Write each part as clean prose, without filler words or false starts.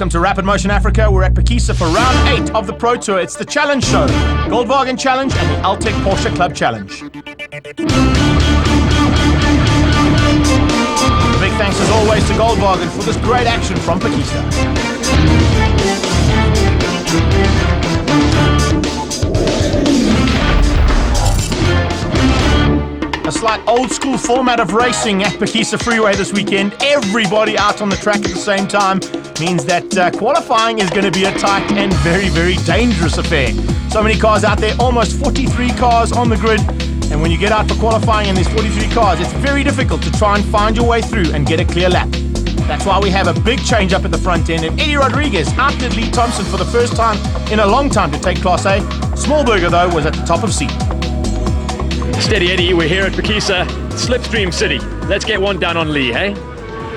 Welcome to Rapid Motion Africa. We're at Phakisa for round 8 of the Pro Tour. It's the Challenge Show, Goldwagen Challenge and the Altec Porsche Club Challenge. Big thanks as always to Goldwagen for this great action from Phakisa. A slight old-school format of racing at Phakisa Freeway this weekend. Everybody out on the track at the same time means that qualifying is going to be a tight and very, very dangerous affair. So many cars out there, almost 43 cars on the grid. And when you get out for qualifying in these 43 cars, it's very difficult to try and find your way through and get a clear lap. That's why we have a big change up at the front end, and Eddie Rodriguez outdid Lee Thompson for the first time in a long time to take Class A. Smallberger, though, was at the top of C. Steady Eddie, we're here at Phakisa, Slipstream City. Let's get one down on Lee, hey?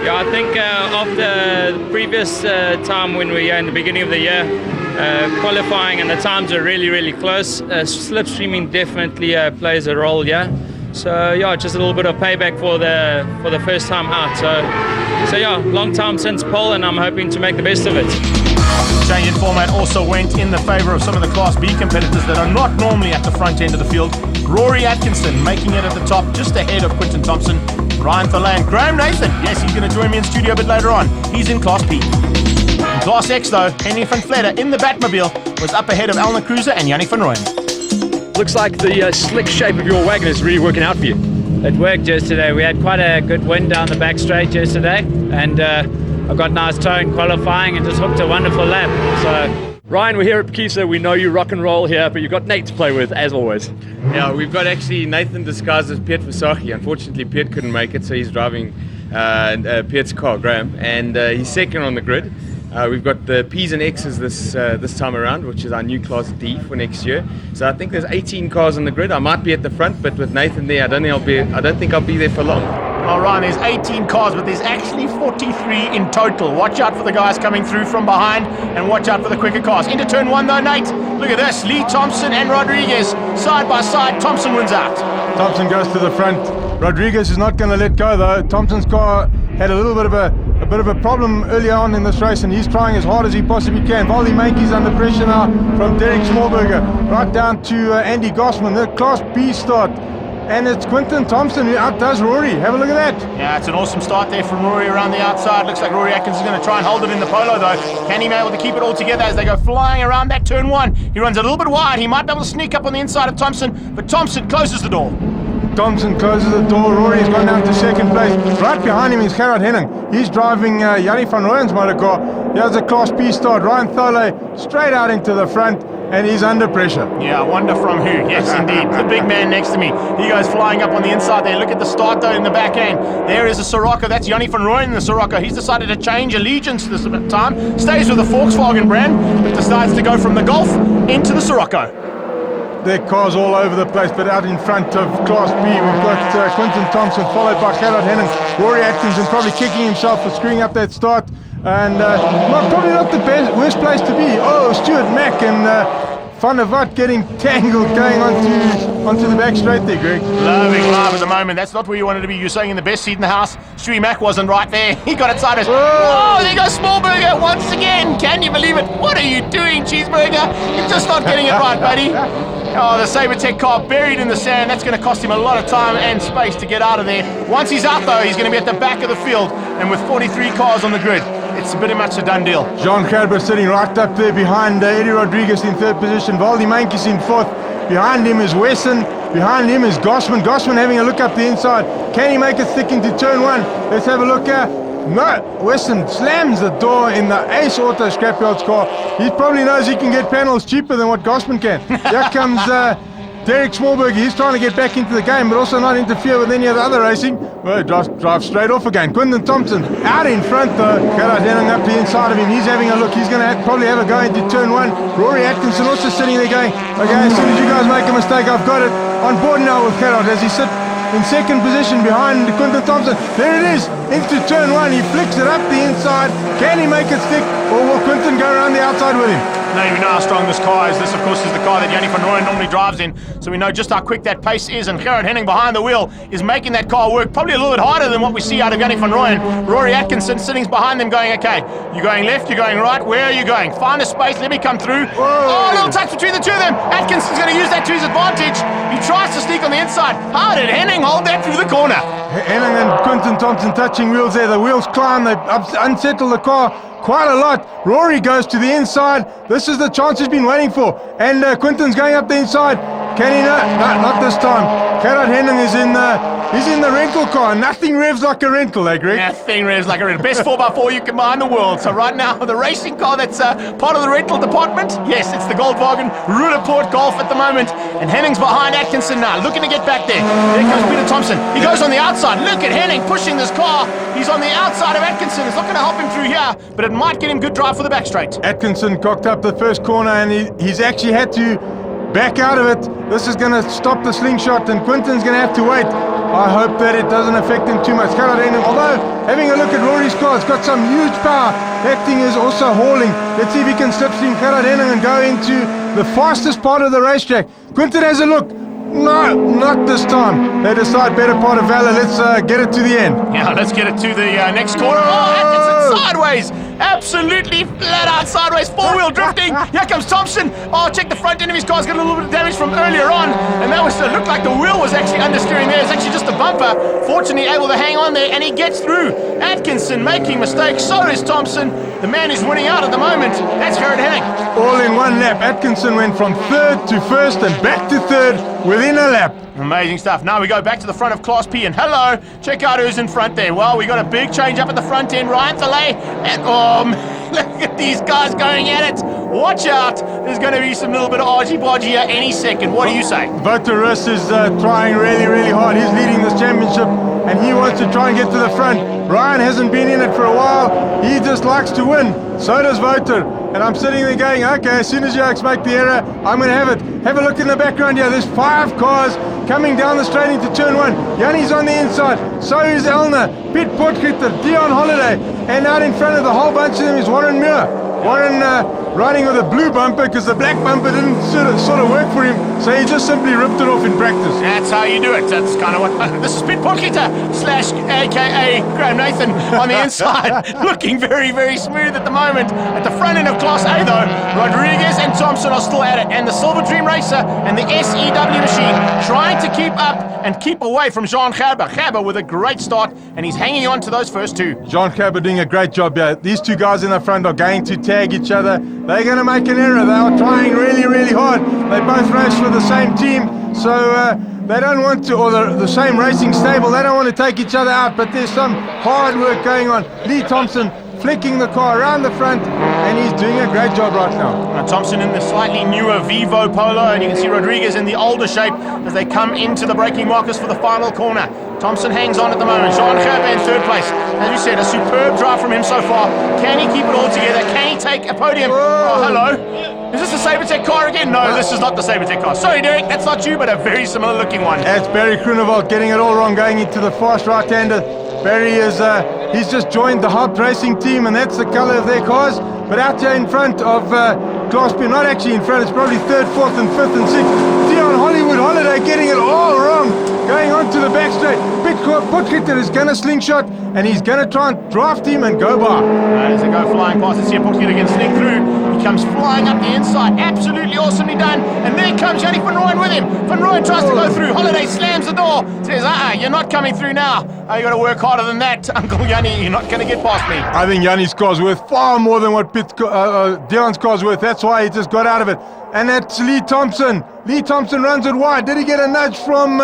Yeah, I think after the previous time when we were in the beginning of the year, qualifying and the times are really, really close. Slipstreaming definitely plays a role, yeah. So yeah, just a little bit of payback for the first time out. So yeah, long time since pole, and I'm hoping to make the best of it. Change in format also went in the favour of some of the Class B competitors that are not normally at the front end of the field. Rory Atkinson making it at the top, just ahead of Quinton Thompson, Ryan Thalan, Graham Nathan. Yes, he's going to join me in studio a bit later on. He's in Class B. In Class X, though, Henry van Vletter in the Batmobile was up ahead of Elna Cruiser and Yannick van Rooyen. Looks like the slick shape of your wagon is really working out for you. It worked yesterday. We had quite a good wind down the back straight yesterday, and I got nice toe in qualifying and just hooked a wonderful lap. So. Ryan, we're here at Phakisa. We know you rock and roll here, but you've got Nate to play with, as always. Yeah, we've got actually Nathan disguised as Piet Versace. Unfortunately, Piet couldn't make it, so he's driving Piet's car, Graham, and he's second on the grid. We've got the P's and X's this time around, which is our new Class D for next year. So I think there's 18 cars on the grid. I might be at the front, but with Nathan there, I don't think I'll be there for long. Well, Ryan, there's 18 cars, but there's actually 43 in total. Watch out for the guys coming through from behind, and watch out for the quicker cars. Into turn 1 though, Nate. Look at this. Lee Thompson and Rodriguez side by side. Thompson wins out. Thompson goes to the front. Rodriguez is not going to let go though. Thompson's car had a little bit of a problem early on in this race, and he's trying as hard as he possibly can. Valdi Mankey's under pressure now from Derek Smallberger, right down to Andy Gossman. The Class B start. And it's Quinton Thompson who outdoes Rory. Have a look at that. Yeah, it's an awesome start there from Rory around the outside. Looks like Rory Atkins is going to try and hold it in the polo though. Can he be able to keep it all together as they go flying around that turn 1? He runs a little bit wide. He might be able to sneak up on the inside of Thompson, but Thompson closes the door. Thompson closes the door. Rory's gone down to second place. Right behind him is Gerard Henning. He's driving Yannick van Rooyen's motor car. Here's a Class B start. Ryan Thole straight out into the front, and he's under pressure. Yeah, I wonder from who. Yes, indeed. The big man next to me. He goes flying up on the inside there. Look at the start, though, in the back end. There is a Sirocco. That's Yannick van Rooyen in the Sirocco. He's decided to change allegiance this time. Stays with the Volkswagen brand, but decides to go from the Golf into the Sirocco. Their cars all over the place, but out in front of Class B, we've got Quinton Thompson, followed by Gerard Henning. Rory Atkinson probably kicking himself for screwing up that start. And probably not the worst place to be. Oh, Stuart Mack and Van der Vat getting tangled going onto the back straight there, Greg. Loving live at the moment. That's not where you wanted to be. You're saying in the best seat in the house. Stewie Mack wasn't right there. He got it sideways. Oh, there goes Smallberger once again. Can you believe it? What are you doing, Cheeseburger? You're just not getting it right, buddy. Oh, the Sabertec car buried in the sand. That's going to cost him a lot of time and space to get out of there. Once he's out, though, he's going to be at the back of the field. And with 43 cars on the grid, it's pretty much a done deal. Jean Gerber sitting right up there behind Eddie Rodriguez in third position. Valdi Mankey's in fourth. Behind him is Wesson. Behind him is Gossman. Gossman having a look up the inside. Can he make it stick into turn 1? Let's have a look here. No, Wesson slams the door in the Ace Auto Scrapyard's car. He probably knows he can get panels cheaper than what Gossman can. Here comes Derek Smallberger. He's trying to get back into the game, but also not interfere with any of the other racing. Well, drive straight off again. Quinton Thompson out in front though. Gerard Henning up the inside of him. He's having a look. He's going to probably have a go into turn 1. Rory Atkinson also sitting there going, okay, as soon as you guys make a mistake, I've got it on board now with Gerard as he sits in second position behind Quinton Thompson. There it is, into turn 1. He flicks it up the inside. Can he make it stick? or will Quinton go around the outside with him? Now we know how strong this car is. This, of course, is the car that Yanni van Rooyen normally drives in, so we know just how quick that pace is, and Gerard Henning behind the wheel is making that car work probably a little bit harder than what we see out of Yanni van Rooyen. Rory Atkinson sitting behind them going, okay, you're going left, you're going right, where are you going? Find a space, let me come through. Whoa. Oh, a little touch between the two of them. Atkinson's going to use that to his advantage. He tries to sneak on the inside. How did Henning hold that through the corner? Henning and Quinton Thompson touching wheels there. The wheels climb, they unsettle the car quite a lot. Rory goes to the inside. This is the chance he's been waiting for. And Quinton's going up the inside. Can he know? No, not this time. Gerard Henning is he's in the rental car. Nothing revs like a rental, eh, Greg? Nothing revs like a rental. Best 4x4 you can buy in the world. So right now, the racing car that's part of the rental department, yes, it's the Goldwagen Ruderpoort Golf at the moment. And Henning's behind Atkinson now, looking to get back there. There comes Peter Thompson. He goes on the outside. Look at Henning pushing this car. He's on the outside of Atkinson. It's not going to help him through here, but it might get him good drive for the back straight. Atkinson cocked up the first corner, and he's actually had to back out of it. This is going to stop the slingshot, and Quinton's going to have to wait. I hope that it doesn't affect him too much. Although, having a look at Rory's car, it's got some huge power. That thing is also hauling. Let's see if he can slipstream Gerard Henning and go into the fastest part of the racetrack. Quinton has a look. No, not this time. They decide better part of valor. Let's get it to the end. Yeah, let's get it to the next corner. Oh, Atkinson sideways. Absolutely flat out sideways. Four-wheel drifting. Here comes Thompson. Oh, check the front end of his car's got a little bit of damage from earlier on. And that was looked like the wheel was actually understeering there. It's actually just a bumper. Fortunately able to hang on there, and he gets through. Atkinson making mistakes. So is Thompson. The man is winning out at the moment. That's Gerard Henning. All in one lap. Atkinson went from third to first and back to third within a lap. Amazing stuff. Now we go back to the front of Class P, and hello, check out who's in front there. Well, we got a big change up at the front end. Ryan Thalay, and look at these guys going at it. Watch out. There's going to be some little bit of argy-bargy here any second. What do you say? Voteris is trying really, really hard. He's leading this championship, and he wants to try and get to the front. Ryan hasn't been in it for a while. He just likes to win. So does Voter. And I'm sitting there going, okay, as soon as Jacques make the error, I'm going to have it. Have a look in the background here. There's 5 cars coming down the straight into turn 1. Yanni's on the inside. So is Elna, Piet Potgieter, Dion Holiday. And out in front of the whole bunch of them is Warren Muir. Warren riding with a blue bumper because the black bumper didn't sort of work for him, so he just simply ripped it off in practice. That's how you do it. That's kind of what... This is Piet Potgieter slash a.k.a. Graham Nathan on the inside. Looking very, very smooth at the moment. At the front end of Class A, though, Rodriguez and Thompson are still at it. And the Silver Dream Racer and the SEW machine trying to keep up and keep away from Jean Gerber. Gerber with a great start, and he's hanging on to those first 2. Jean Gerber doing a great job here. These 2 guys in the front are going to tag each other. They're going to make an error. They are trying really, really hard. They both race for the same team, so they don't want to, or the same racing stable, they don't want to take each other out, but there's some hard work going on. Lee Thompson flicking the car around the front, and he's doing a great job right now. Thompson in the slightly newer Vivo Polo, and you can see Rodriguez in the older shape as they come into the braking markers for the final corner. Thompson hangs on at the moment. Jean Gerber in third place. As you said, a superb drive from him so far. Can he keep it all together? Can he take a podium? Oh, hello. Is this the Sabertech car again? No, this is not the Sabertech car. Sorry, Derek, that's not you, but a very similar looking one. That's Barry Kroenewald getting it all wrong, going into the fast right-hander. Barry is, he's just joined the Haupt Racing team, and that's the color of their cars. But out here in front of Class B, not actually in front, it's probably 3rd, 4th, and 5th, and 6th. Dion Holiday getting it all wrong. Going on to the back straight. Piet Potgieter is going to slingshot, and he's going to try and draft him and go by. As they go flying past, let's see if Potgieter can sneak through. He comes flying up the inside. Absolutely awesomely done. And there comes Yannick Van Rooyen with him. Van Rooyen tries to go through. Holiday slams the door. Says, you're not coming through now. You got to work harder than that, Uncle Yanni. You're not going to get past me. I think Yanni's car's worth far more than what Dion's car's worth. That's why he just got out of it. And that's Lee Thompson. Lee Thompson runs it wide. Did he get a nudge from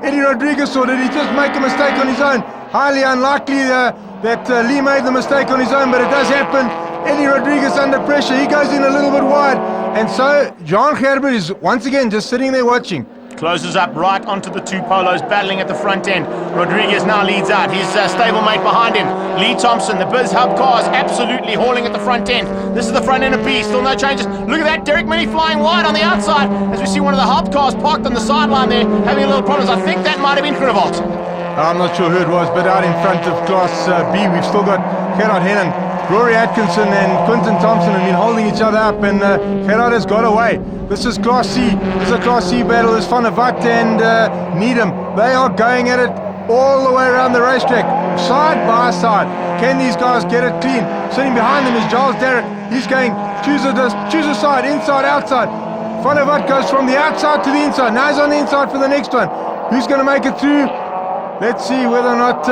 Eddie Rodriguez, or did he just make a mistake on his own? Highly unlikely that Lee made the mistake on his own, but it does happen. Eddie Rodriguez under pressure. He goes in a little bit wide. And so Jean Gerber is once again just sitting there watching. Closes up right onto the 2 Polos battling at the front end. Rodriguez now leads out. His stablemate behind him. Lee Thompson, the Biz Hub cars, absolutely hauling at the front end. This is the front end of B. Still no changes. Look at that. Derek Minnie flying wide on the outside as we see one of the Hub cars parked on the sideline there having a little problems. I think that might have been Kroenewald. I'm not sure who it was, but out in front of Class B, we've still got Gerard Henning, Rory Atkinson and Quinton Thompson have been holding each other up, and Gerard has got away. This is Class C. This is a Class C battle. This is Van der Walt and Needham. They are going at it all the way around the racetrack, side by side. Can these guys get it clean? Sitting behind them is Giles Derrick. He's going, choose a side, inside, outside. Van der Walt goes from the outside to the inside. Now he's on the inside for the next one. Who's going to make it through? Let's see whether or not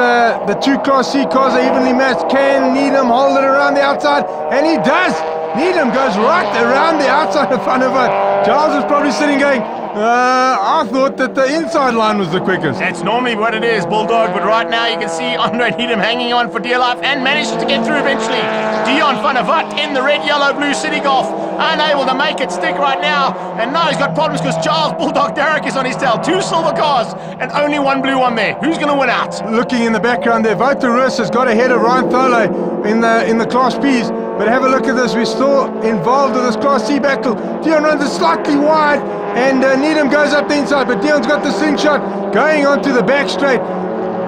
the two Class C cars are evenly matched. Can Needham hold it around the outside? And he does! Needham goes right around the outside of Van der Walt. Giles is probably sitting going, I thought that the inside line was the quickest. That's normally what it is, Bulldog, but right now you can see Andre Needham hanging on for dear life and manages to get through eventually. Dion Van der Walt in the red, yellow, blue City Golf, unable to make it stick right now, and now he's got problems because Charles Bulldog Derrick is on his tail. 2 silver cars and only 1 blue one there. Who's going to win out? Looking in the background there, Wouter Roos has got ahead of Ryan Thole in the Class Bs. But have a look at this, we're still involved in this Class C battle. Dion runs it slightly wide, and Needham goes up the inside, but Dion's got the slingshot going onto the back straight.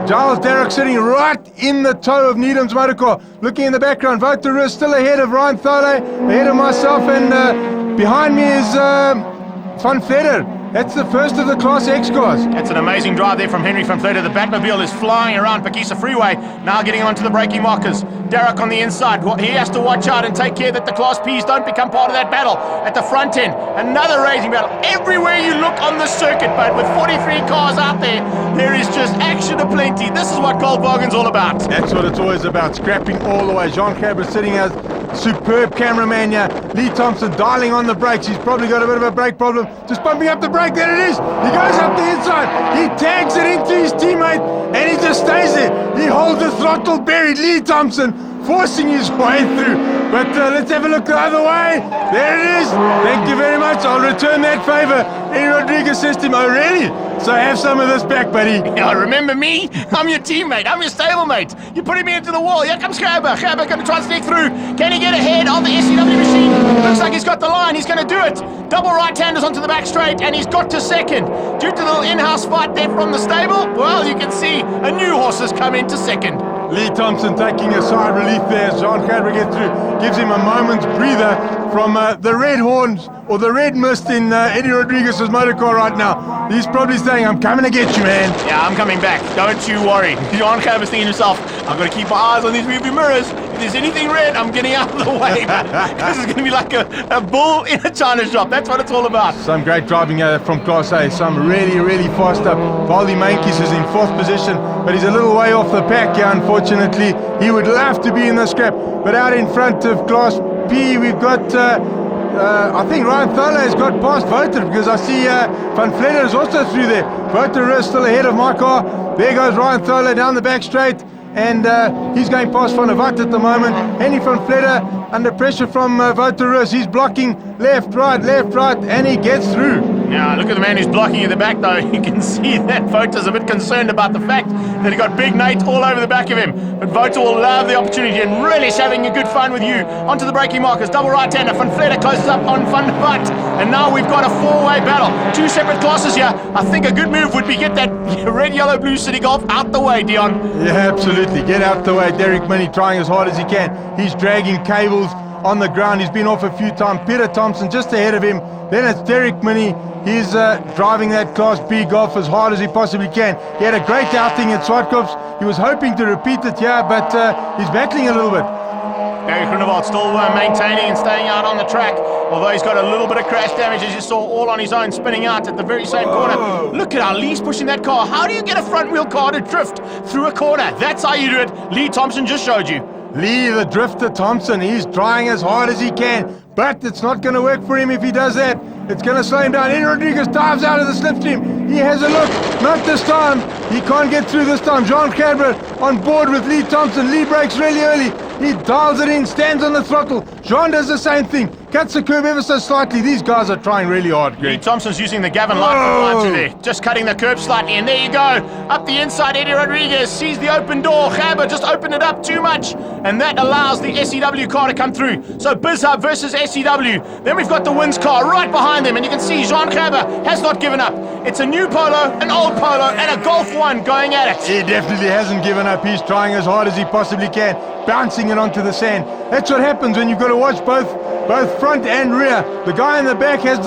Giles Derrick sitting right in the toe of Needham's motorcar. Looking in the background, Wouter Roos still ahead of Ryan Thole, ahead of myself, and behind me is Van Vletter. That's the first of the Class X cars. That's an amazing drive there from Henry Van Vletter. The Batmobile is flying around Phakisa Freeway, now getting onto the braking markers. Derrick on the inside. He has to watch out and take care that the Class Ps don't become part of that battle. At the front end, another racing battle. Everywhere you look on the circuit, but with 43 cars out there, there is just action aplenty. This is what Goldwagen's all about. That's what it's always about, scrapping all the way. Jean Cabre sitting as superb cameraman here. Lee Thompson dialing on the brakes. He's probably got a bit of a brake problem. Just bumping up the brake. There it is. He goes up the inside. He tags it into his teammate, and he just stays there. He holds the throttle buried. Lee Thompson forcing his way through. But let's have a look the other way. There it is. Thank you very much. I'll return that favor. Eddie Rodriguez says to him, oh really? So have some of this back, buddy. Yeah, remember me? I'm your teammate. I'm your stablemate. You're putting me into the wall. Here comes Gerber. Gerber going to try and sneak through. Can he get ahead of the SCW machine? Looks like he's got the line. He's going to do it. Double right-handers onto the back straight, and he's got to second. Due to the little in-house fight there from the stable, well, you can see a new horse has come into second. Lee Thompson taking a side relief there as Jean Cabre gets through. Gives him a moment's breather from the red horns or the red mist in Eddie Rodriguez's motorcar right now. He's probably saying, I'm coming to get you, man. Yeah, I'm coming back. Don't you worry. Jean Cabre's thinking to himself, I've got to keep my eyes on these rearview mirrors. If there's anything red, I'm getting out of the way. This is going to be like a bull in a china shop. That's what it's all about. Some great driving from Class A. Some really, really fast up. Valdi Mankis is in 4th position, but he's a little way off the pack here, unfortunately. He would love to be in the scrap. But out in front of Class B, we've got... I think Ryan Thole has got past Wouter because I see Van Vletter is also through there. Wouter is still ahead of my car. There goes Ryan Thole down the back straight, and he's going past Van der Walt at the moment. Henry Van Vletter under pressure from Wouter. He's blocking left, right, and he gets through. Now, look at the man who's blocking in the back, though. You can see that Wouter's a bit concerned about the fact that he got Big Nate all over the back of him. But Wouter will love the opportunity and really having a good fun with you. Onto the braking markers, double right-hander. Van Vletter closes up on Van der Walt. And now we've got a 4-way battle. 2 separate classes here. I think a good move would be get that red, yellow, blue City Golf out the way, Dion. Yeah, absolutely. Get out the way. Derek Minnie trying as hard as he can. He's dragging cables on the ground. He's been off a few times. Peter Thompson just ahead of him. Then it's Derek Minnie. He's driving that Class B Golf as hard as he possibly can. He had a great outing at Swartkops. He was hoping to repeat it here, but he's battling a little bit. Barry Groenewald still maintaining and staying out on the track, although he's got a little bit of crash damage, as you saw, all on his own, spinning out at the very same corner. Look at how Lee's pushing that car. How do you get a front wheel car to drift through a corner? That's how you do it. Lee Thompson just showed you. Lee, the drifter Thompson, he's trying as hard as he can, but it's not going to work for him if he does that. It's going to slow him down. Eddie Rodriguez dives out of the slipstream. He has a look. Not this time. He can't get through this time. Jean Cabre on board with Lee Thompson. Lee brakes really early. He dials it in, stands on the throttle. Jean does the same thing. cuts the curb ever so slightly. These guys are trying really hard, Lee Greg. Thompson's using the Gavin Lightfoot line through there, just cutting the curb slightly, and there you go. Up the inside, Eddie Rodriguez sees the open door. Gerber just opened it up too much, and that allows the SEW car to come through. So BizHub versus SEW. Then we've got the Wins car right behind them, and you can see Jean Gerber has not given up. It's a new Polo, an old Polo, and a Golf 1 going at it. He definitely hasn't given up. He's trying as hard as he possibly can, bouncing it onto the sand. That's what happens when you've got to watch both front and rear. The guy in the back has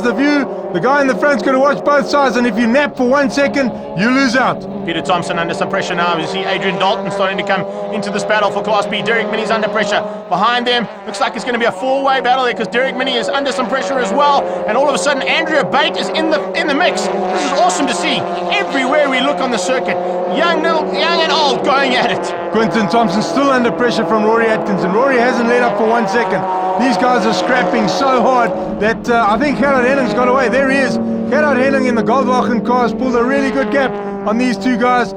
the view. The guy in the front's got to watch both sides, and if you nap for 1 second, you lose out. Peter Thompson under some pressure now. You see Adrian Dalton starting to come into this battle for Class B. Derek Minnie's under pressure. Behind them, looks like it's going to be a four-way battle there because Derek Minnie is under some pressure as well. And all of a sudden, Andrea Bate is in the mix. This is awesome to see. Everywhere we look on the circuit, young and old going at it. Quinton Thompson still under pressure from Rory Atkinson. Rory hasn't let up for 1 second. These guys are scrapping so hard that I think Gerard Henning's got away. There he is. Gerard Henning in the Goldwagen car has pulled a really good gap on these two guys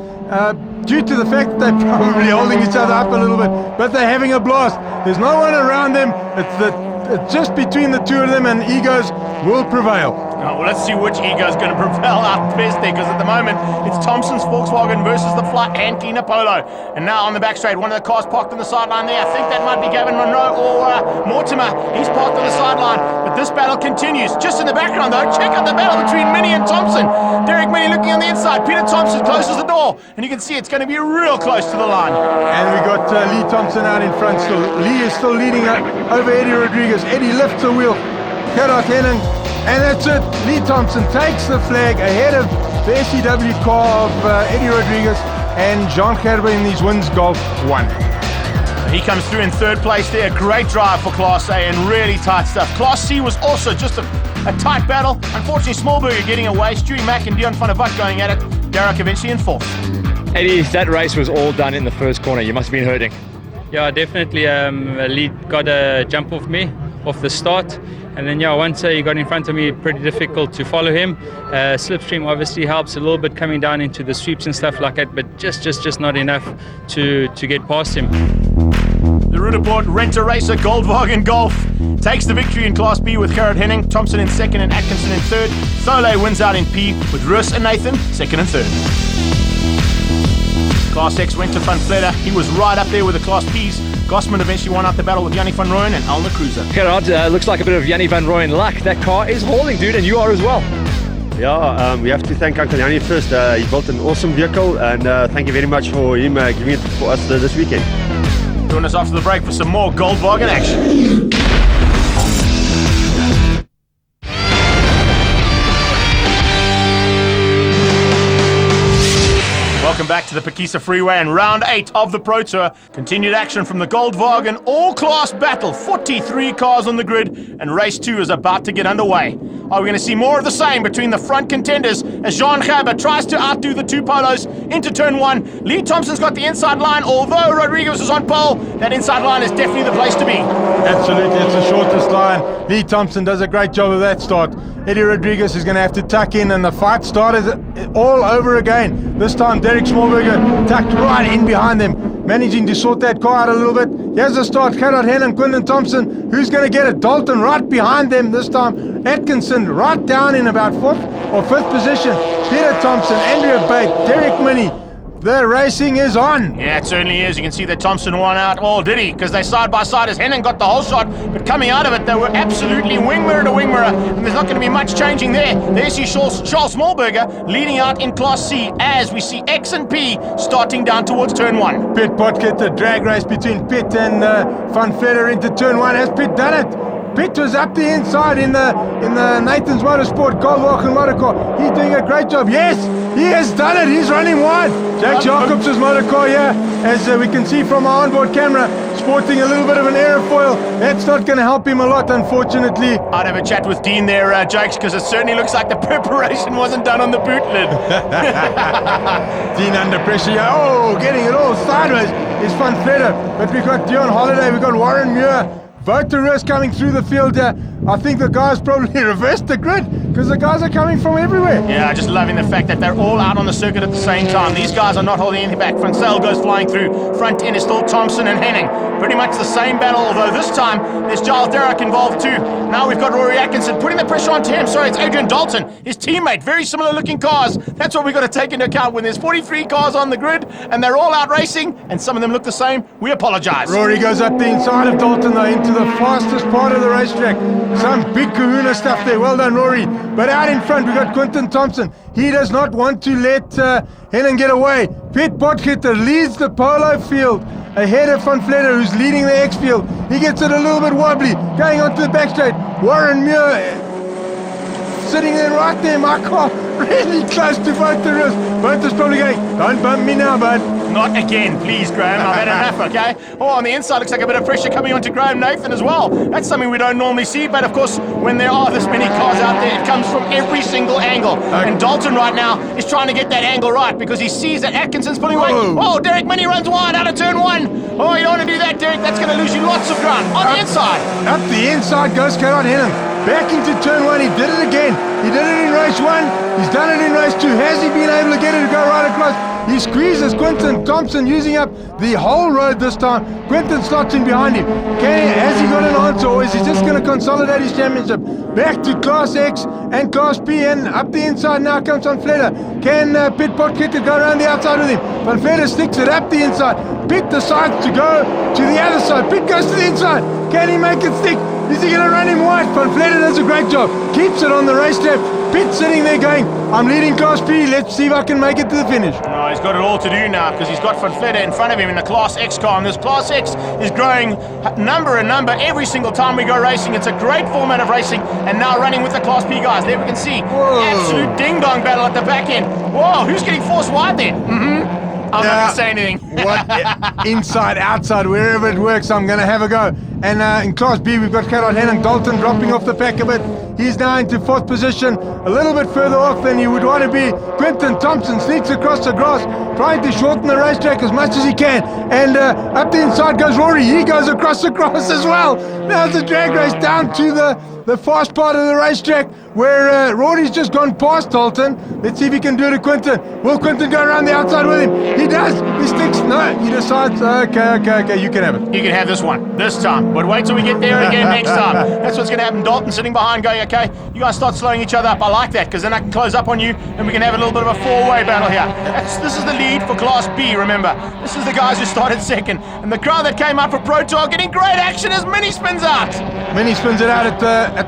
due to the fact that they're probably holding each other up a little bit, but they're having a blast. There's no one around them. It's just between the two of them, and egos will prevail. Oh, well, let's see which ego is going to prevail out best there, because at the moment it's Thompson's Volkswagen versus the Flight and Cleaner Polo. And now on the back straight, one of the cars parked on the sideline there. I think that might be Gavin Monroe or Mortimer. He's parked on the sideline, but this battle continues. Just in the background though, check out the battle between Minnie and Thompson. Derek Minnie looking on the inside. Peter Thompson closes the door, and you can see it's going to be real close to the line. And we got Lee Thompson out in front still. Lee is still leading over Eddie Rodriguez. Eddie lifts the wheel. Gerard Henning. And that's it. Lee Thompson takes the flag ahead of the SEW car of Eddie Rodriguez and Jean Gerber in these Wins Golf 1. He comes through in third place there. Great drive for Class A and really tight stuff. Class C was also just a tight battle. Unfortunately, Smallberger getting away. Stewie Mack and Dion van der Vat going at it. Derek eventually in fourth. Eddie, that race was all done in the first corner. You must have been hurting. Yeah, definitely. Lee got a jump off me off the start. And then, once he got in front of me, pretty difficult to follow him. Slipstream obviously helps a little bit coming down into the sweeps and stuff like that, but just not enough to get past him. The Rudderport Rent-A-Racer Goldwagen Golf takes the victory in Class B with Gerard Henning, Thompson in second and Atkinson in third. Soleil wins out in P with Russ and Nathan second and third. Class X went to Van Vletter. He was right up there with the Class P's. Gosman eventually won out the battle with Yanni van Rooyen and Alna Cruiser. Gerard, looks like a bit of Yanni van Rooyen luck. That car is hauling, dude, and you are as well. Yeah, we have to thank Uncle Yanni first. He built an awesome vehicle, and thank you very much for him giving it for us this weekend. Join us after the break for some more Goldwagen action. Welcome back to the Phakisa Freeway and round 8 of the Pro Tour. Continued action from the Goldwagen all-class battle. 43 cars on the grid, and race 2 is about to get underway. Are we going to see more of the same between the front contenders as Jean Gerber tries to outdo the two Polos into turn 1? Lee Thompson's got the inside line. Although Rodriguez is on pole, that inside line is definitely the place to be. Absolutely, it's the shortest line. Lee Thompson does a great job of that start. Eddie Rodriguez is going to have to tuck in, and the fight started all over again. This time Derek Smallberger tucked right in behind them, managing to sort that car out a little bit. Here's the start. Gerard Henning, Quinton Thompson. Who's going to get it? Dalton right behind them this time. Atkinson right down in about 4th or 5th position. Peter Thompson, Andrea Bate, Derek Minnie. The racing is on. Yeah, it certainly is. You can see that Thompson won out. Oh, did he? Because they side by side as Henning got the whole shot. But coming out of it, they were absolutely wing mirror to wing mirror. And there's not going to be much changing there. There's Charles Smallberger leading out in Class C as we see X and P starting down towards turn 1. Pitt Potket, the drag race between Pitt and Van Vletter into turn 1. Has Pitt done it? Pitt was up the inside in the Nathan's Motorsport Goldwagen motorcar. He's doing a great job. Yes, he has done it. He's running wide. Jack Jacobs' motorcar here, as we can see from our onboard camera, sporting a little bit of an aerofoil. That's not going to help him a lot, unfortunately. I'd have a chat with Dean there, Jakes, because it certainly looks like the preparation wasn't done on the boot lid. Dean under pressure here. Oh, getting it all sideways is Van Vletter. But we've got Dion Holiday, we've got Warren Muir. Voter Risk coming through the field here. I think the guys probably reversed the grid. because the guys are coming from everywhere. Yeah, just loving the fact that they're all out on the circuit at the same time. These guys are not holding anything back. Front sail goes flying through. Front end is still Thompson and Henning. Pretty much the same battle, although this time there's Giles Derrick involved too. Now we've got Rory Atkinson putting the pressure onto him. Sorry, it's Adrian Dalton, his teammate. Very similar looking cars. That's what we've got to take into account when there's 43 cars on the grid and they're all out racing and some of them look the same. We apologize. Rory goes up the inside of Dalton though, into the fastest part of the racetrack. Some big kahuna stuff there. Well done, Rory. But out in front, we've got Quinton Thompson. He does not want to let Henning get away. Piet Potgieter leads the polo field ahead of Van Vletter, who's leading the X field. He gets it a little bit wobbly, going onto the back straight. Warren Muir sitting there right there, my car, really close to both the wrists. Both is probably going, don't bump me now, bud. Not again, please, Graham. I've had enough, okay? Oh, on the inside, looks like a bit of pressure coming onto Graham Nathan as well. That's something we don't normally see, but of course, when there are this many cars out there, it comes from every single angle. Okay. And Dalton right now is trying to get that angle right because he sees that Atkinson's pulling away. Oh, Derek Minnie runs wide out of turn one. Oh, you don't want to do that, Derek. That's going to lose you lots of ground. On the inside. Up the inside goes Caroline Henning. Back into turn one. He did it again. He did it in race one. He's done it in race two. Has he been able to get it to go right across? He squeezes Quinton Thompson, using up the whole road this time. Quinton slots in behind him. Has he got an answer, or is he just going to consolidate his championship? Back to Class X and Class P, and up the inside now comes Van Vletter. Can Piet Potgieter go around the outside with him? Van Vletter sticks it up the inside. Piet decides to go to the other side. Piet goes to the inside. Can he make it stick? Is he going to run him wide? Van Vletter does a great job. Keeps it on the racetrack. Piet sitting there going, I'm leading Class P. Let's see if I can make it to the finish. No, he's got it all to do now because he's got Van Vletter in front of him in the Class X car, and this Class X is growing number and number every single time we go racing. It's a great format of racing, and now running with the Class P guys. There we can see absolute ding-dong battle at the back end. Whoa, who's getting forced wide there? I'm not going to say anything. What? Inside, outside, wherever it works, I'm going to have a go. And in Class B, we've got Caroline Henning. Dalton dropping off the pack a bit. He's now into fourth position, a little bit further off than he would want to be. Quinton Thompson sneaks across the grass, trying to shorten the racetrack as much as he can. And up the inside goes Rory. He goes across the grass as well. Now it's a drag race down to the fast part of the racetrack where Rory's just gone past Dalton. Let's see if he can do it to Quinton. Will Quinton go around the outside with him? He does. He sticks. No, he decides, okay, you can have it. You can have this one, this time. But wait till we get there again next time. That's what's going to happen. Dalton sitting behind going, okay, you guys start slowing each other up. I like that, because then I can close up on you and we can have a little bit of a four-way battle here. This is the lead for Class B, remember. This is the guys who started second. And the crowd that came out for Pro Tour getting great action as Minnie spins out. Minnie spins it out at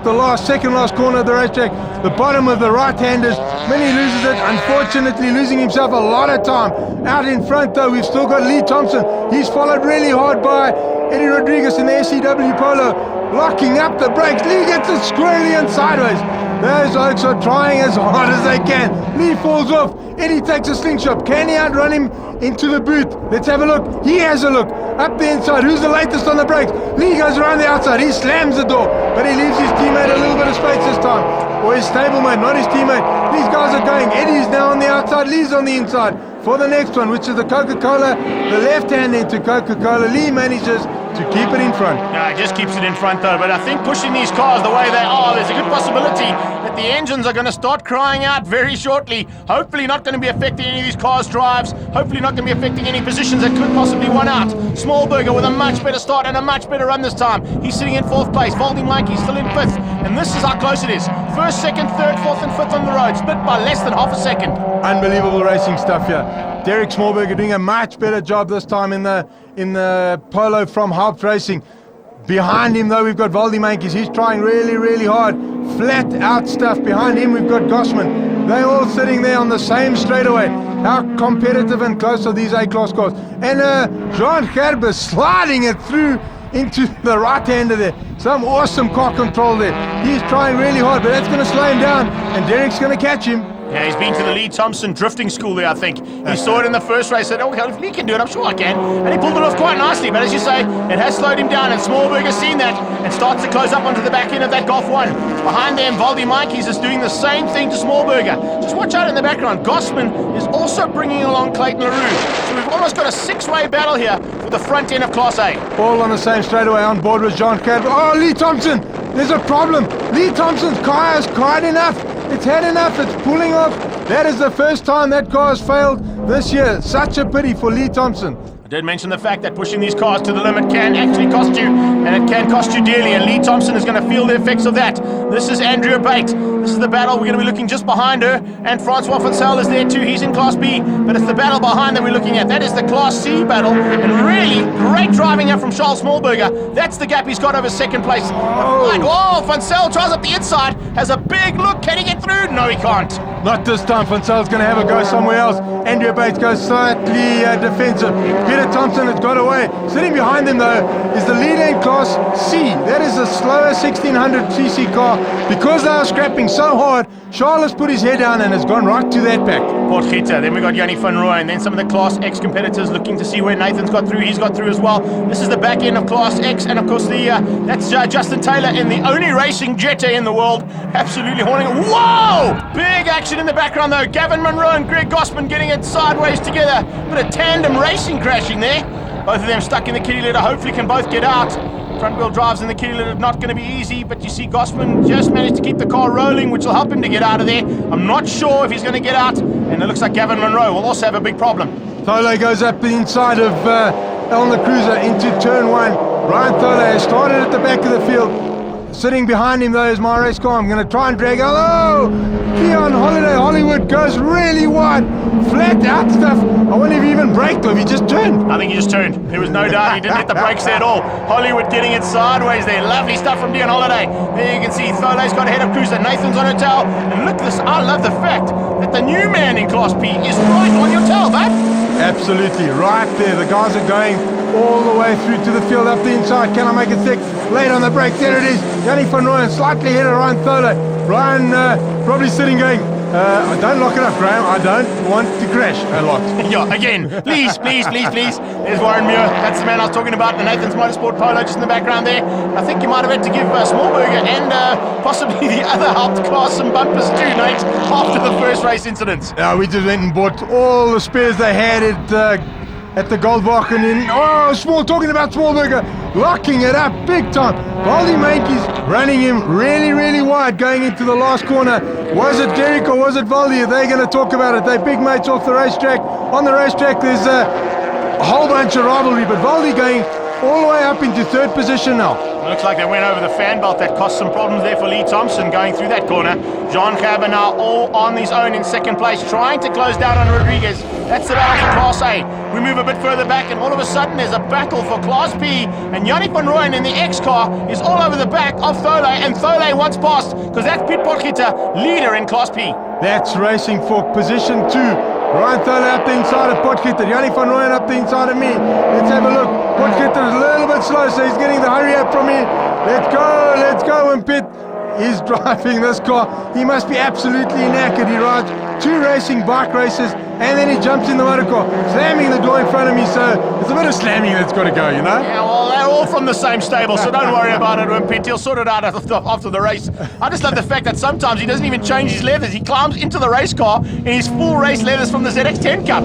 the second last corner of the racetrack. The bottom of the right-handers. Minnie loses it, unfortunately losing himself a lot of time. Out in front though, we've still got Lee Thompson. He's followed really hard by Eddie Rodriguez in the SCW Polo, locking up the brakes. Lee gets it squarely and sideways. Those oaks are trying as hard as they can. Lee falls off. Eddie takes a slingshot. Can he outrun him into the booth? Let's have a look. He has a look. Up the inside. Who's the latest on the brakes? Lee goes around the outside. He slams the door, but he leaves his teammate a little bit of space this time. Or his stablemate, not his teammate. These guys are going. Eddie's now on the outside. Lee's on the inside for the next one, which is the Coca-Cola. The left hand into Coca-Cola. Lee manages to keep it in front. No, it just keeps it in front though, but I think pushing these cars the way they are, there's a good possibility that the engines are going to start crying out very shortly. Hopefully not going to be affecting any of these cars' drives, hopefully not going to be affecting any positions that could possibly win out. Smallberger with a much better start and a much better run this time. He's sitting in fourth place. Volding Monkey still in fifth, and this is how close it is. First, second, third, fourth and fifth on the road, split by less than half a second. Unbelievable racing stuff here. Derek Smallberger doing a much better job this time in the polo from Haupt Racing. Behind him though, we've got Voldy Mankies. He's trying really, really hard. Flat out stuff. Behind him we've got Gossman. They're all sitting there on the same straightaway. How competitive and close are these A-class cars? And Jean Gerber sliding it through into the right-hander there. Some awesome car control there. He's trying really hard, but that's going to slow him down, and Derek's going to catch him. Yeah, he's been to the Lee Thompson drifting school there, I think. He saw it in the first race, said, oh, hell, if Lee can do it, I'm sure I can. And he pulled it off quite nicely, but as you say, it has slowed him down, and Smallberger's seen that and starts to close up onto the back end of that Golf 1. Behind them, Voldy Mikey's is doing the same thing to Smallberger. Just watch out in the background. Gossman is also bringing along Clayton LaRue. So we've almost got a six-way battle here for the front end of Class A. All on the same straightaway on board with John Cadwell. Oh, Lee Thompson! There's a problem. Lee Thompson's car has cried enough. It's had enough. It's pulling off. That is the first time that car has failed this year. Such a pity for Lee Thompson. I did mention the fact that pushing these cars to the limit can actually cost you, and it can cost you dearly, and Lee Thompson is going to feel the effects of that. This is Andrea Bate. This is the battle. We're going to be looking just behind her, and Francois Phakisa is there too. He's in Class B, but it's the battle behind that we're looking at. That is the Class C battle, and really great driving up from Charles Smallberger. That's the gap he's got over second place. Whoa, Phakisa tries up the inside, has a big look. Can he get through? No, he can't. Not this time. Phakisa going to have a go somewhere else. Andrea Bates goes slightly defensive. Peter Thompson has got away. Sitting behind him, though, is the leader in Class C. That is a slower 1600cc car. Because they are scrapping so hard, Charles put his head down and has gone right to that back. Potgieter, then we got Yanni van Rooyen, and then some of the Class X competitors looking to see where Nathan's got through. He's got through as well. This is the back end of Class X, and of course that's Justin Taylor in the only racing Jetta in the world. Absolutely horning. Whoa! Big action in the background though. Gavin Munro and Greg Gossman getting it sideways together. Bit of tandem racing crashing there. Both of them stuck in the kitty litter. Hopefully can both get out. Front wheel drives in the kitty litter, not going to be easy, but you see Gossman just managed to keep the car rolling, which will help him to get out of there. I'm not sure if he's going to get out, and it looks like Gavin Munro will also have a big problem. Thole goes up the inside of Elna Cruiser into turn one. Ryan Thole has started at the back of the field. Sitting behind him though is my race car. I'm going to try and drag. Hello! Keon Holiday Hollywood goes really wide. Flat out stuff. I wonder if he even braked or if he just turned. I think he just turned. There was no doubt he didn't hit the brakes there at all. Hollywood getting it sideways there. Lovely stuff from Dion Holiday. There you can see Thole's got ahead of Cruiser. Nathan's on her tail. And look at this. I love the fact that the new man in Class P is right on your tail, bud. Absolutely. Right there. The guys are going all the way through to the field up the inside. Can I make it thick? Late on the brake. There it is. Yanni van Rooyen slightly ahead of Ryan Thole. Ryan probably sitting going, don't lock it up, Graham. I don't want to crash a lot. Yeah, again, please. There's Warren Muir. That's the man I was talking about. The Nathan's Motorsport Polo just in the background there. I think you might have had to give Smallberger and possibly the other helped car some bumpers too, Nate, after the first race incident. We just went and bought all the spares they had at the Goldwagen in. Talking about Smallberger, locking it up big time. Baldy Mankey's running him really, really wide going into the last corner. Was it Derek or was it Valdi? They're going to talk about it. They're big mates off the racetrack. On the racetrack, there's a whole bunch of rivalry, but Valdi going all the way up into third position now. Looks like they went over the fan belt. That cost some problems there for Lee Thompson going through that corner. John Cabin now all on his own in second place, trying to close down on Rodriguez. That's the battle for Class A. We move a bit further back, and all of a sudden there's a battle for Class B, and Yanni van Rooyen in the X car is all over the back of Thole, and Thole wants past, because that's Piet Potgieter, leader in Class P. That's racing for position 2. Ryan Thole up the inside of Potgieter. Yanni van Rooyen up the inside of me. Let's have a look. Potgieter is a little bit slow, so he's getting the hurry up from me. Let's go. And Piet is driving this car. He must be absolutely knackered. He rides 2 racing bike races, and then he jumps in the motor car, slamming the door in front of me. So it's a bit of slamming that's got to go, you know? Yeah, well, they're all from the same stable, so don't worry about it, Piet. He'll sort it out after the race. I just love the fact that sometimes he doesn't even change his leathers. He climbs into the race car in his full race leathers from the ZX10 Cup.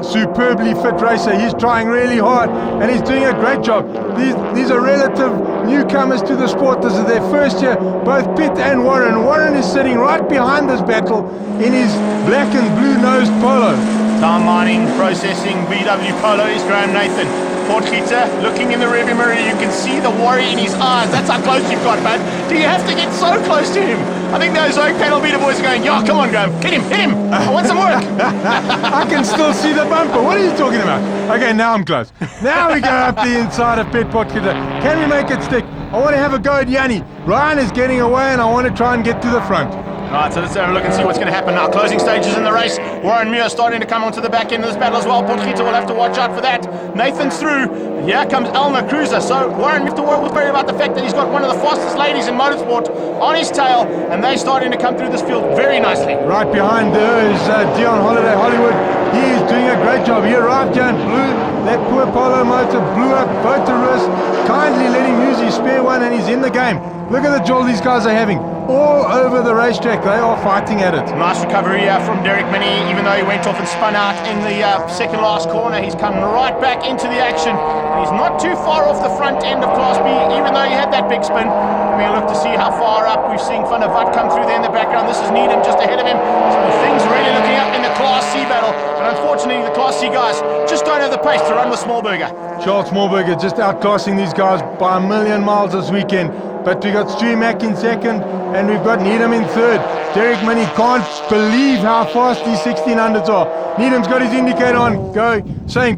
Superbly fit racer. He's trying really hard, and he's doing a great job. These are relative newcomers to the sport. This is their first year, both Piet and Warren. Warren is sitting right behind this battle in his black and blue-nosed polo. Town mining, processing, VW Polo is Graham Nathan. Potgieter looking in the rearview mirror. You can see the worry in his eyes. That's how close you've got, man. Do you have to get so close to him? I think those Oak Panel Beater boys are going, yeah, come on, Graham. Hit him. I want some work. I can still see the bumper. What are you talking about? Okay, now I'm close. Now we go up the inside of Piet Potgieter. Can we make it stick? I want to have a go at Yanni. Ryan is getting away, and I want to try and get to the front. Right, so let's have a look and see what's going to happen now. Closing stages in the race. Warren Muir starting to come onto the back end of this battle as well. Potgieter will have to watch out for that. Nathan's through. Here comes Elna Cruiser. So Warren, you have to worry about the fact that he's got one of the fastest ladies in motorsport on his tail, and they're starting to come through this field very nicely. Right behind her is Dion Holiday Hollywood. He is doing a great job. He arrived here and blew that poor polo motor, blew up both the wrists. Kindly let him use his spare one, and he's in the game. Look at the jolt these guys are having. all over the racetrack. They are fighting at it. Nice recovery from Derek Minnie, even though he went off and spun out in the second last corner. He's come right back into the action. He's not too far off the front end of Class B, even though he had that big spin. We're going to look to see how far up. We're seeing Van der Vat come through there in the background. This is Needham just ahead of him. So things really looking up in the Class C battle. But unfortunately, the Class C guys just don't have the pace to run with Smallberger. Charles Smallberger just outclassing these guys by a million miles this weekend. But we got Stu Mack in second, and we've got Needham in third. Derek Minnie can't believe how fast these 1600s are. Needham's got his indicator on,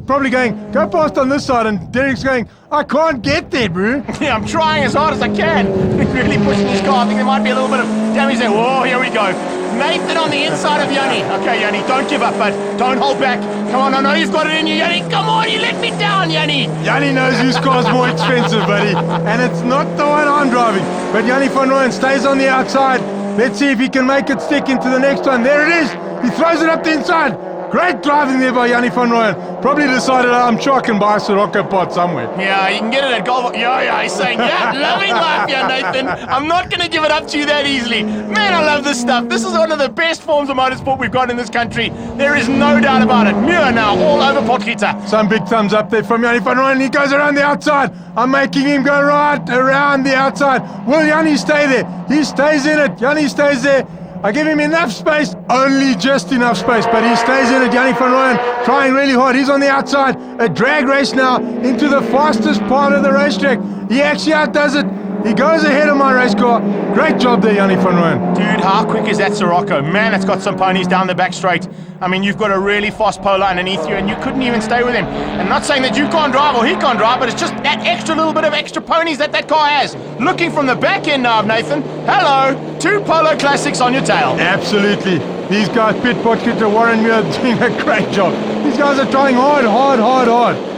probably going, go past on this side, and Derek's going, I can't get there, bro. Yeah, I'm trying as hard as I can. Really pushing his car. I think there might be a little bit of damage there. Whoa, here we go. Nathan on the inside of Yanni. Okay, Yanni, don't give up, but don't hold back. Come on, I know you've got it in you, Yanni. Come on, you let me down, Yanni. Yanni knows whose car's more expensive, buddy. And it's not the one I'm driving. But Yanni van Rooyen stays on the outside. Let's see if he can make it stick into the next one. There it is. He throws it up the inside. Great driving there by Yanni van Rooyen. Probably decided, I'm sure I can buy a Sirocco pot somewhere. Yeah, you can get it at Gold. Yeah, he's saying, yeah, loving life, yeah, Nathan. I'm not going to give it up to you that easily. Man, I love this stuff. This is one of the best forms of motorsport we've got in this country. There is no doubt about it. Muir now, all over Phakisa. Some big thumbs up there from Yanni van Rooyen. He goes around the outside. I'm making him go right around the outside. Will Yanni stay there? He stays in it. Yanni stays there. I give him enough space, only just enough space, but he stays in it. Yanni van Rooyen trying really hard. He's on the outside. A drag race now into the fastest part of the racetrack. He actually outdoes it. He goes ahead of my race car. Great job there, Yanni van Rooyen. Dude, how quick is that Sirocco? Man, it's got some ponies down the back straight. I mean, you've got a really fast polar underneath you, and you couldn't even stay with him. And not saying that you can't drive or he can't drive, but it's just that extra little bit of extra ponies that car has. Looking from the back end now, Nathan. Hello, 2 Polo Classics on your tail. Absolutely. These guys, Pit Potgieter, Warren Muir, doing a great job. These guys are trying hard.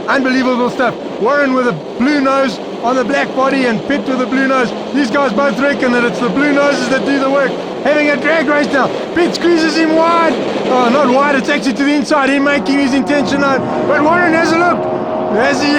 Unbelievable stuff. Warren with a blue nose on the black body and Pitt with a blue nose. These guys both reckon that it's the blue noses that do the work. Having a drag race now. Pitt squeezes him wide. Oh, not wide, it's actually to the inside. Him making his intention known. But Warren has a look. Has he?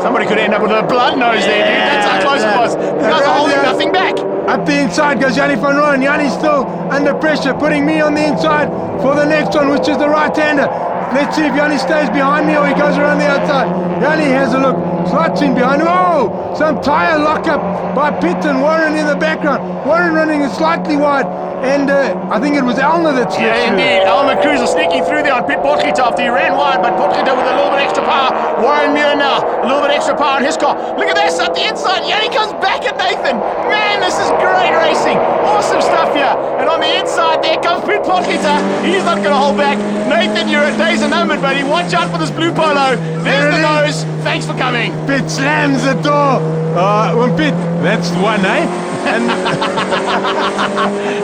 Somebody could end up with a blood nose there, dude. That's how close it was. These guys are holding nothing back. Up the inside goes Yanni van Rooyen. Yanni's still under pressure, putting me on the inside for the next one, which is the right-hander. Let's see if Yanni stays behind me or he goes around the outside. Yanni has a look, slots in behind him. Oh, some tyre lockup by Pitt and Warren in the background. Warren running it slightly wide, and I think it was Elmer that slipped through. Indeed. Elmer Cruiser sneaking through there on Pit Potgieter after he ran wide, but Potgieter with a little bit extra power. Warren Muir now, a little bit extra power on his car. Look at this, at the inside, Yanni comes back at Nathan. Man, this is great racing. Awesome stuff here. And on the inside, there comes Pit Potgieter. He's not going to hold back. Nathan, your days are numbered, buddy. Watch out for this blue polo. There's the nose. Thanks for coming. Pitt slams the door. When Pitt, that's the one, eh? And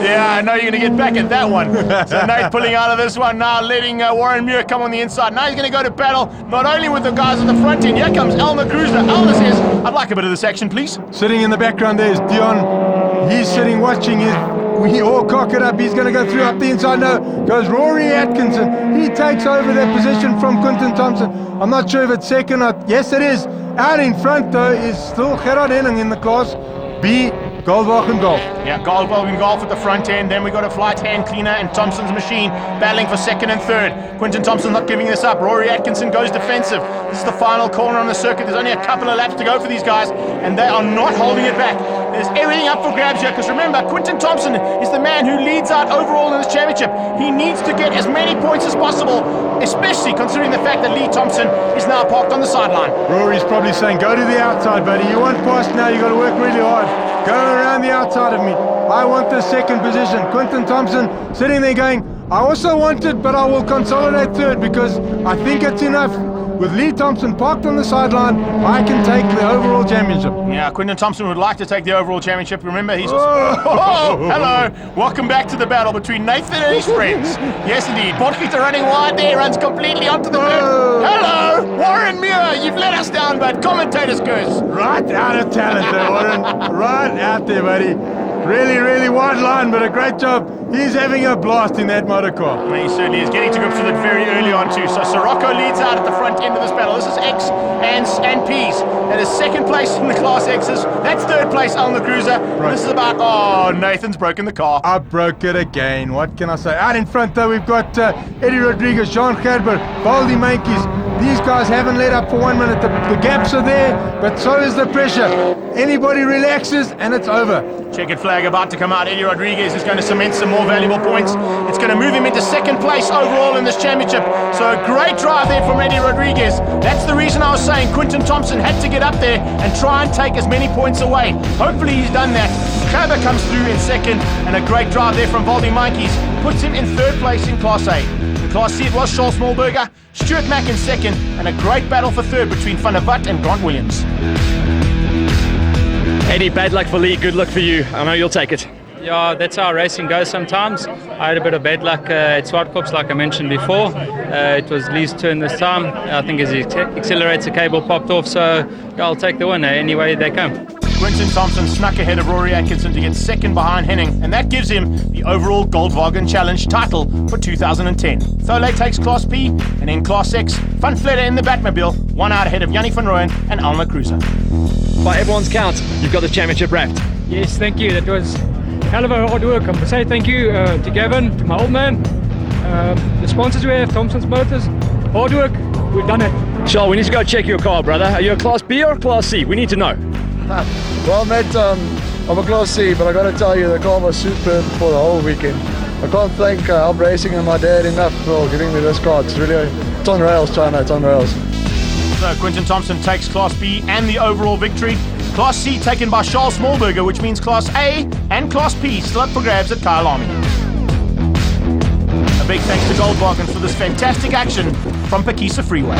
yeah, I know you're going to get back at that one. So Nate pulling out of this one now, letting Warren Muir come on the inside. Now he's going to go to battle, not only with the guys on the front end. Here comes Elmer Cruiser. Elmer says, I'd like a bit of this action, please. Sitting in the background there is Dion. He's sitting watching. We all cock it up. He's going to go through up the inside now. Goes Rory Atkinson. He takes over that position from Quinton Thompson. I'm not sure if it's second or... Yes, it is. Out in front, though, is still Gerard Henning in the Class B. Goldwagen Golf. Yeah, Goldwagen Golf at the front end. Then we got a flight hand cleaner and Thompson's machine battling for second and third. Quinton Thompson not giving this up. Rory Atkinson goes defensive. This is the final corner on the circuit. There's only a couple of laps to go for these guys, and they are not holding it back. There's everything up for grabs here, because remember, Quinton Thompson is the man who leads out overall in this championship. He needs to get as many points as possible, especially considering the fact that Lee Thompson is now parked on the sideline. Rory's probably saying, go to the outside, buddy. You want past now, you got to work really hard. Go around the outside of me. I want the second position. Quinton Thompson sitting there going, I also want it, but I will consolidate third because I think it's enough. With Lee Thompson parked on the sideline, I can take the overall championship. Yeah, Quinton Thompson would like to take the overall championship. Remember, he's... Oh, hello. Welcome back to the battle between Nathan and his friends. Yes, indeed. Potgieter running wide there, runs completely onto the dirt. Hello, Warren Muir. You've let us down, but commentator's curse. Right out of talent there, Warren. Right out there, buddy. Really, really wide line, but a great job. He's having a blast in that motor car. He certainly is getting to grips with it very early on too. So Sirocco leads out at the front end of this battle. This is X and P's. That is second place in the Class X's. That's third place on the Cruiser. Right. This is about, oh, Nathan's broken the car. I broke it again. What can I say? Out in front though, we've got Eddie Rodriguez, Jean Gerber, Baldy Mankies. These guys haven't let up for 1 minute. The gaps are there, but so is the pressure. Anybody relaxes and it's over. Checkered flag about to come out. Eddie Rodriguez is going to cement some more valuable points. It's going to move him into second place overall in this championship. So a great drive there from Eddie Rodriguez. That's the reason I was saying Quinton Thompson had to get up there and try and take as many points away. Hopefully he's done that. Gerber comes through in second, and a great drive there from Baldy Mankies puts him in third place in Class A. In Class C it was Charles Smallberger, Stuart Mack in second, and a great battle for third between Van der Vat and Grant Williams. Eddie, bad luck for Lee, good luck for you. I know you'll take it. Yeah, that's how racing goes sometimes. I had a bit of bad luck at Swartkops, like I mentioned before. It was Lee's turn this time. I think as he accelerates, the cable popped off, so yeah, I'll take the win any way they come. Quinton Thompson snuck ahead of Rory Atkinson to get second behind Henning, and that gives him the overall Goldwagen Challenge title for 2010. Thole takes Class P, and in Class X, Van Vletter in the Batmobile, 1 out ahead of Jannie van Rooyen and Alma Cruiser. By everyone's count, you've got the championship wrapped. Yes, thank you. That was hell of a hard work. I must say thank you to Gavin, to my old man, the sponsors we have, Thompson's Motors. Hard work, we've done it. Charles, we need to go check your car, brother. Are you a Class B or a Class C? We need to know. Well, mate, I'm a Class C, but I got to tell you, the car was superb for the whole weekend. I can't thank Alp Racing and my dad enough for giving me this car. It's on rails, China, it's on rails. So Quinton Thompson takes Class B and the overall victory. Class C taken by Charles Smallberger, which means Class A and Class P still up for grabs at Kyle Army. A big thanks to Goldwagen for this fantastic action from Phakisa Freeway.